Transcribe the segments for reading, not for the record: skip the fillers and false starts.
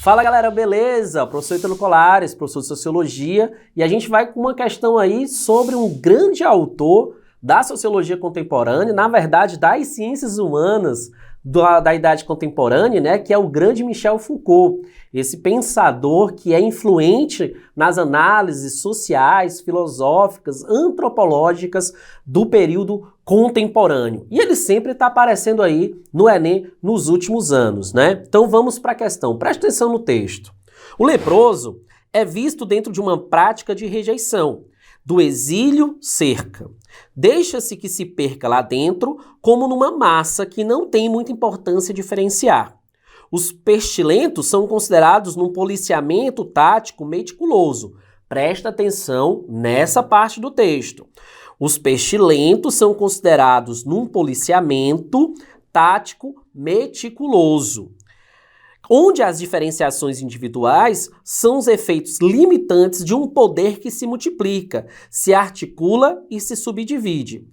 Fala galera, beleza? Professor Ítalo Colares, professor de Sociologia, e a gente vai com uma questão aí sobre um grande autor da Sociologia contemporânea, na verdade das ciências humanas da Idade Contemporânea, né, que é o grande Michel Foucault, esse pensador que é influente nas análises sociais, filosóficas, antropológicas do período contemporâneo. E ele sempre está aparecendo aí no Enem nos últimos anos, né? Então vamos para a questão, presta atenção no texto. O leproso é visto dentro de uma prática de rejeição, do exílio cerca. Deixa-se que se perca lá dentro como numa massa que não tem muita importância diferenciar. Os pestilentos são considerados num policiamento tático meticuloso. Presta atenção nessa parte do texto. Os pestilentos são considerados num policiamento tático meticuloso, onde as diferenciações individuais são os efeitos limitantes de um poder que se multiplica, se articula e se subdivide.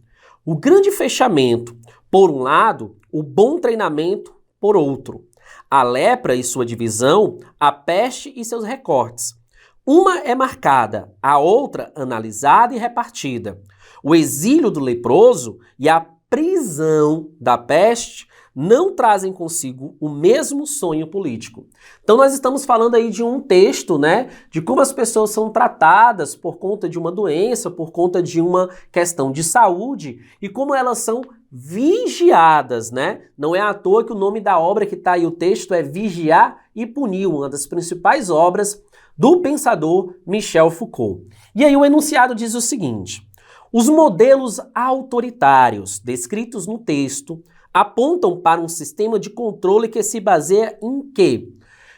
O grande fechamento, por um lado, o bom treinamento, por outro. A lepra e sua divisão, a peste e seus recortes. Uma é marcada, a outra analisada e repartida. O exílio do leproso e a prisão da peste não trazem consigo o mesmo sonho político. Então nós estamos falando aí de um texto, né, de como as pessoas são tratadas por conta de uma doença, por conta de uma questão de saúde e como elas são vigiadas, né? Não é à toa que o nome da obra que está aí o texto é Vigiar e Punir, uma das principais obras do pensador Michel Foucault. E aí o enunciado diz o seguinte: os modelos autoritários descritos no texto apontam para um sistema de controle que se baseia em quê?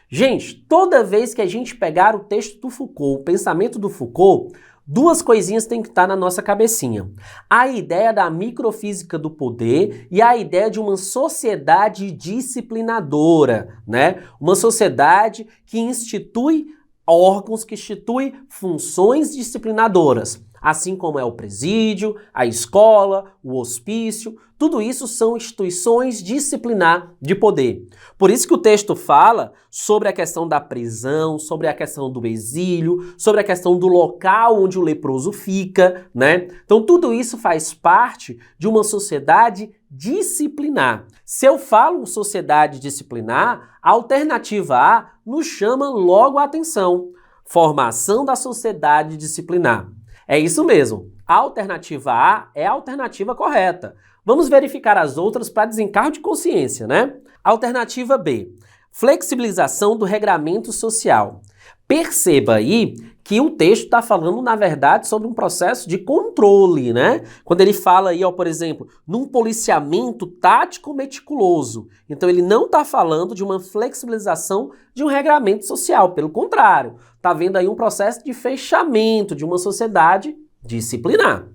Gente, toda vez que a gente pegar o texto do Foucault, o pensamento do Foucault, duas coisinhas têm que estar na nossa cabecinha. A ideia da microfísica do poder e a ideia de uma sociedade disciplinadora, né? Uma sociedade que institui órgãos, que institui funções disciplinadoras. Assim como é o presídio, a escola, o hospício, tudo isso são instituições disciplinar de poder. Por isso que o texto fala sobre a questão da prisão, sobre a questão do exílio, sobre a questão do local onde o leproso fica, né? Então tudo isso faz parte de uma sociedade disciplinar. Se eu falo sociedade disciplinar, a alternativa A nos chama logo a atenção. Formação da sociedade disciplinar. É isso mesmo. A alternativa A é a alternativa correta. Vamos verificar as outras para desencargo de consciência, né? Alternativa B. Flexibilização do regramento social. Perceba aí que o texto está falando, na verdade, sobre um processo de controle, né? Quando ele fala aí, ó, por exemplo, num policiamento tático meticuloso. Então ele não está falando de uma flexibilização de um regramento social, pelo contrário, está vendo aí um processo de fechamento de uma sociedade disciplinar.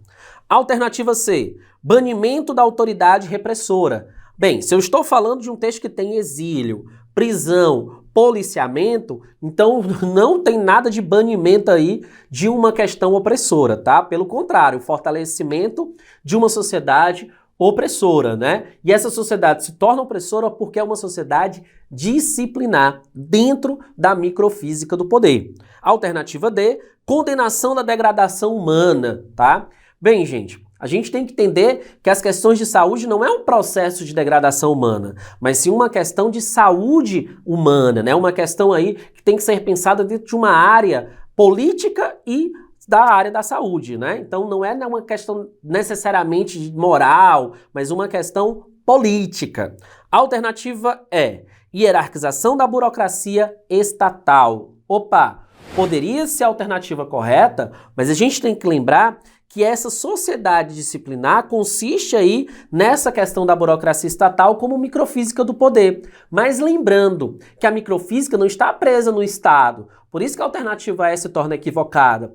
Alternativa C, banimento da autoridade repressora. Bem, se eu estou falando de um texto que tem exílio, prisão, policiamento, então não tem nada de banimento aí de uma questão opressora, tá? Pelo contrário, fortalecimento de uma sociedade opressora, né? E essa sociedade se torna opressora porque é uma sociedade disciplinar dentro da microfísica do poder. Alternativa D, condenação da degradação humana, tá? Bem, gente, a gente tem que entender que as questões de saúde não é um processo de degradação humana, mas sim uma questão de saúde humana, né? Uma questão aí que tem que ser pensada dentro de uma área política e da área da saúde, né? Então não é uma questão necessariamente moral, mas uma questão política. A alternativa é hierarquização da burocracia estatal. Opa, poderia ser a alternativa correta, mas a gente tem que lembrar que essa sociedade disciplinar consiste aí nessa questão da burocracia estatal como microfísica do poder. Mas lembrando que a microfísica não está presa no Estado. Por isso que a alternativa E se torna equivocada.